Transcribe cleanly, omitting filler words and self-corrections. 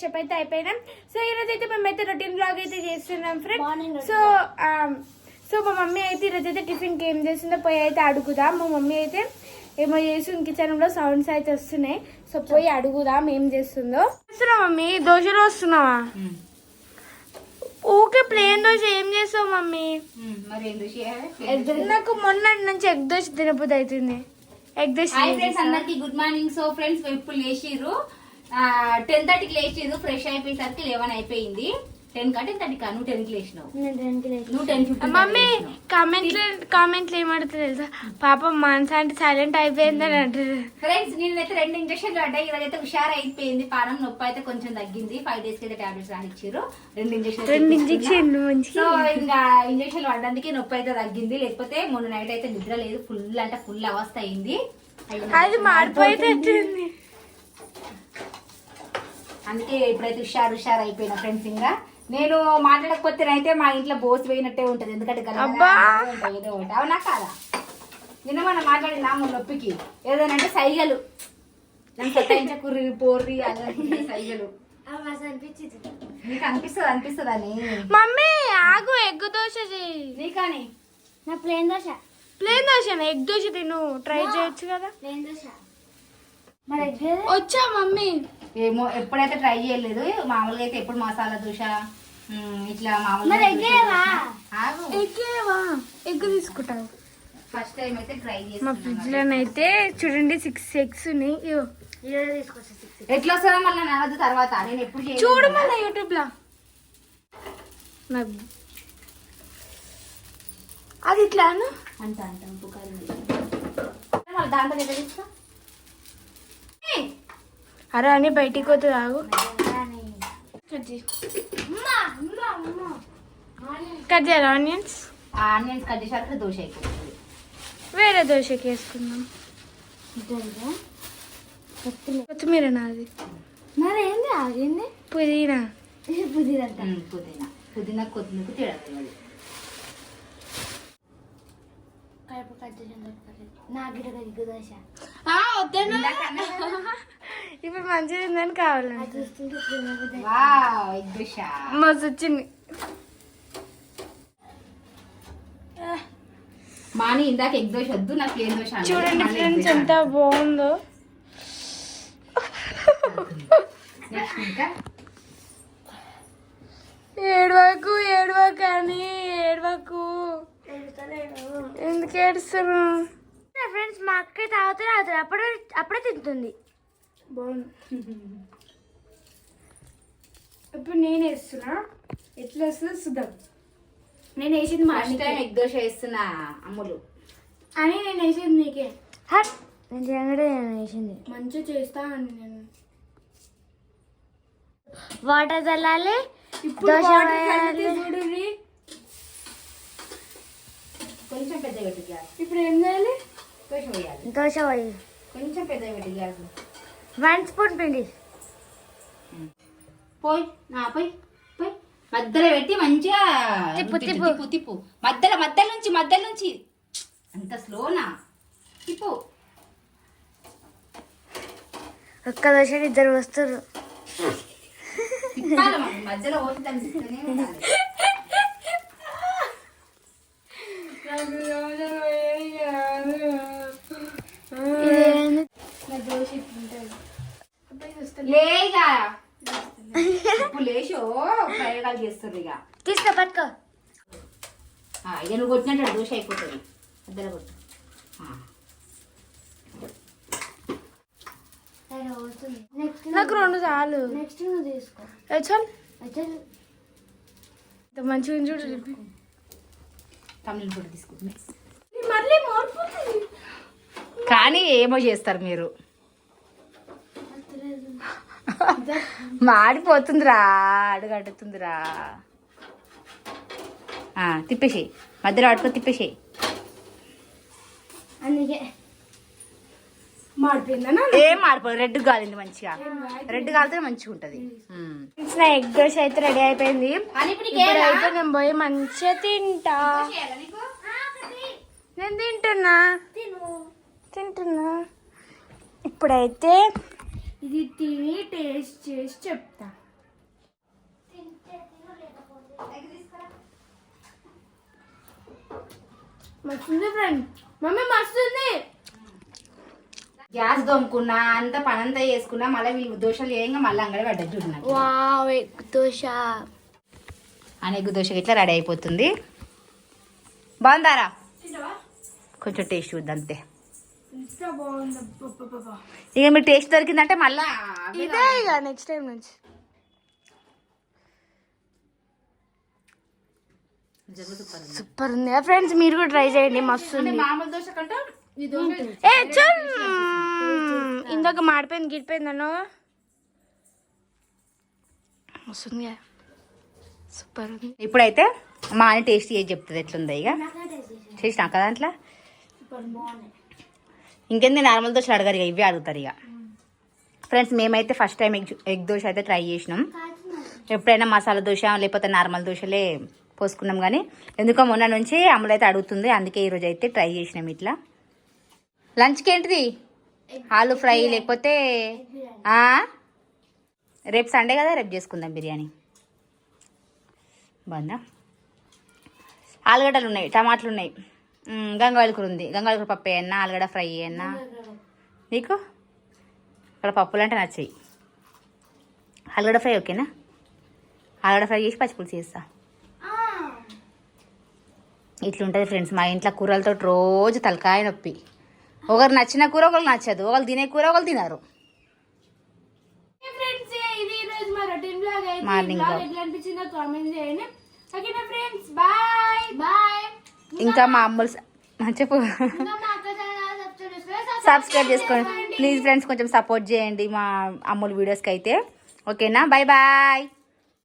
Fresh up అయితే అయిపోయినాం. So ఈరోజు అయితే మేమైతే రొటీన్ బ్లాగ్ అయితే చేస్తున్నాం ఫ్రెండ్స్. సో మా మమ్మీ అయితే ఈరోజు అయితే టిఫిన్కి ఏం చేస్తుందో పోయి అయితే అడుగుదాం. మా మమ్మీ అయితే ఏమో చేస్తుంది, కిచెన్ లో సౌండ్స్ అయితే వస్తున్నాయి. సో పోయి అడుగుదాం ఏం చేస్తుందో. వస్తున్నావా మమ్మీ? దోశలు వస్తున్నావా? ఊకే ప్లేన్ దోశ ఏం చేస్తావు మమ్మీ? నాకు మొన్న నుంచి ఎగ్ దోశ తినబుద్ధి అవుతుంది. ఎగ్ దోశ. అందరికి గుడ్ మార్నింగ్. సో ఫ్రెండ్స్ ఇప్పుడు లేచిర్రు 10:30కి లేచిర్రు. ఫ్రెష్ అయిపోయేసరికి 11 అయిపోయింది. 10 కా 10:30 కా? నువ్వు 10కి లేచినావు. నువ్వు 10:50. మమ్మీ కామెంట్లు ఏమంటారు తెలుసా? పాపం మాన్సా అంటే సైలెంట్ అయిపోయింది అని అంటారు. ఫ్రెండ్స్ నేనైతే 2 ఇంజక్షన్లు పడ్డాయి. ఇవాళైతే హుషారు అయిపోయింది. పానం నొప్పి అయితే కొంచెం తగ్గింది. 5 days కి అయితే టాబ్లెట్స్ రానిచ్చారు. 2 ఇంజక్షన్లు. సో ఇంకా ఇంజక్షన్లు పడ్డానికి నొప్పి అయితే తగ్గింది. లేకపోతే మొన్న నైట్ అయితే నిద్ర లేదు. ఫుల్ అంటే ఫుల్ అవస్థ అయింది. అది మాడిపోయింది. అందుకే ఇప్పుడైతే హుషారు అయిపోయినా ఫ్రెండ్స్. ఇంకా నేను మాట్లాడకపోతే అయితే మా ఇంట్లో బోస్ పోయినట్టే ఉంటది. ఎందుకంటే ఏదో ఒకటి అవునా కాదా? నిన్న మనం మాట్లాడిన నా నొప్పికి ఏదైనా అంటే సైగలు కుర్రి పోర్రి అలాంటి సైగలు నీకు అనిపిస్తుంది అని. మమ్మీ ఆగు, ఎగ్ దోశ నీకని నా ప్లేన్ దోశ ఎగ్ దోశ తిను, ట్రై చేయొచ్చు కదా. ప్లేన్ దోశ వచ్చా మమ్మీ? ఏమో ఎప్పుడైతే ట్రై చేయలేదు. మామూలుగా అయితే ఎప్పుడు మసాలా దోశ ఇట్లా మామూలుగా ఎగ్ తీసుకుంటావు. ఫస్ట్ టైం అయితే ట్రై చేసి మా ఫ్రిడ్జ్ లోనైతే చూడండి 6 eggs ఉన్నాయి. ఎట్లా వస్తుందో మళ్ళీ నవ్వద్దు తర్వాత. నేను ఎప్పుడు చూడు మళ్ళీ యూట్యూబ్ లో అది ఇట్లా అంటాం మళ్ళీ దాంట్లో ఎట్లా తీసుకో. అరే అని బయటికి పోతుంది. ఆగు, కట్ చేయాలి. ఆనియన్స్ కట్ చేసాక దోశ అయిపోతుంది. వేరే దోశకి వేసుకుందాం. కొత్తిమీర నాది మరేంది ఆగింది. పుదీనా కొత్తిమీరకు తేడా. ఇప్పుడు మంచిగా ఉందని కావాలండి. మస్తు వచ్చింది. మాని ఇందాక ఎగ్ దోశ వద్దు, నాకు ప్లేన్ దోశ. చూడండి ఫ్రెండ్స్ ఎంత బాగుందో. ఏడవకు అని ఎందుకు ఏడుస్తాను ఫ్రెండ్స్? మా అక్క తాగుతుంది, అప్పుడే తింటుంది. బాగుంది. ఇప్పుడు నేను వేస్తున్నా, ఎట్లా వస్తుందో చూద్దాం. నేను వేసింది మా ఎగ్ దోశ వేస్తున్నా అమ్ములు అని. నేను వేసింది నీకే. నేను వేసింది మంచిగా చేస్తా అని. నేను వాటర్ చల్లాలి. ఇప్పుడు కొంచెం పెద్ద పెట్టి గ్యాస్. ఇప్పుడు ఏం చేయాలి? దోశ పోయాలి. కొంచెం పెద్ద పెట్టి గ్యాస్. 1 స్పూన్ పిండి పోయి మధ్యలో పెట్టి మంచిగా తిప్పు. మధ్యలో నుంచి అంత స్లోనా తిప్పు. ఒక్క దోశ 2 వస్తారు. మధ్యలో ఓపిస్తూనే ఉండాలి. లేగా లేచో ప్రయోగాలు చేస్తుంది. ఇక తీసుకో పట్టుకో. ఇక నువ్వు కొట్టినట్టు దోశ అయిపోతుంది. మధ్యలో కొట్టు. నాకు 2 చాలు. నెక్స్ట్ నువ్వు తీసుకో. మంచిగా చూడు. తమిళ కూడా తీసుకుంటున్నా. మళ్ళీ కానీ ఏమో చేస్తారు మీరు. మాడిపోతుందిరా, అడుగడుతుందిరా. తిప్పేసేయి, మధ్యలో అడుకో తిప్పేసేయి. అందుకే ఏం మాడిపోదు. రెడ్ కాలింది మంచిగా. రెడ్ కాలితే మంచిగా ఉంటది. ఎగ్ దోశ అయితే రెడీ అయిపోయింది. అయితే నేను పోయి మంచిగా తింటా. నేను తింటున్నా. ఇప్పుడైతే ఇది తిని టేస్ట్ చేసి చెప్తా. మస్తుంది ఫ్రెండ్, మమ్మీ మస్తుంది. గ్యాస్ దొమ్ముకున్నా అంత పనంతా చేసుకున్నా మళ్ళీ వీళ్ళు దోశలు చేయంగా మళ్ళీ అంగడి పడ్డది చూడు నాకు. Wow egg dosa. అని ఎగ్గు దోశ ఇట్లా రెడీ అయిపోతుంది. బాగుందారా? కొంచెం టేస్ట్ చూద్దాం అంతే. ఇక మీరు టేస్ట్ దొరికిందంటే మళ్ళా ఇదే ఇక నెక్స్ట్ టైం నుంచి సూపర్ ఉంది ఫ్రెండ్స్, మీరు కూడా ట్రై చేయండి, మస్తు ఉంది. మామూలు దోశ కంటే ఈ దోశ ఇందాక మాడిపోయింది గిడిపోయింది అన్న, వస్తుంది సూపర్ ఉంది. ఇప్పుడైతే మా అని టేస్ట్ చేసి చెప్తుంది ఎట్లుందో. ఇక చేసినా కదా దాంట్లో ఇంకేంది నార్మల్ దోశ అడగారు, ఇక ఇవే అడుగుతారు. ఇక ఫ్రెండ్స్ మేమైతే ఫస్ట్ టైం ఎగ్ దోశ అయితే ట్రై చేసినాం. ఎప్పుడైనా మసాలా దోశ లేకపోతే నార్మల్ దోశలే పోసుకున్నాం, కానీ ఎందుకో మొన్న నుంచి అమ్ములు అయితే అడుగుతుంది, అందుకే ఈరోజు అయితే ట్రై చేసినాం. ఇట్లా లంచ్కి ఏంటిది? ఆలు ఫ్రై లేకపోతే రేపు సండే కదా, రేపు చేసుకుందాం బిర్యానీ. బాగుందా? ఆలుగడ్డలు ఉన్నాయి, టమాటాలు ఉన్నాయి, గంగవాయిల కూర ఉంది. గంగవాయిల కూర పప్పు అన్నా, ఆలుగడ్డ ఫ్రై అన్నా. నీకు ఇక్కడ పప్పులు అంటే నచ్చాయి. ఆలుగడ్డ ఫ్రై ఓకేనా? ఆలుగడ్డ ఫ్రై చేసి పచ్చిపులుసు చేస్తా. ఇట్లుంటుంది ఫ్రెండ్స్ మా ఇంట్లో కూరలతో రోజు తలకాయ నొప్పి. ఒకరు నచ్చిన కూర ఒకరు నచ్చదు, ఒకరు తినే కూర ఒకరు తినరు. మార్నింగ్ ఇంకా మా అమ్మలు చెప్పు సబ్స్క్రైబ్ చేసుకోండి ప్లీజ్ ఫ్రెండ్స్, కొంచెం సపోర్ట్ చేయండి మా అమ్ముల వీడియోస్కి అయితే. ఓకేనా? Bye bye.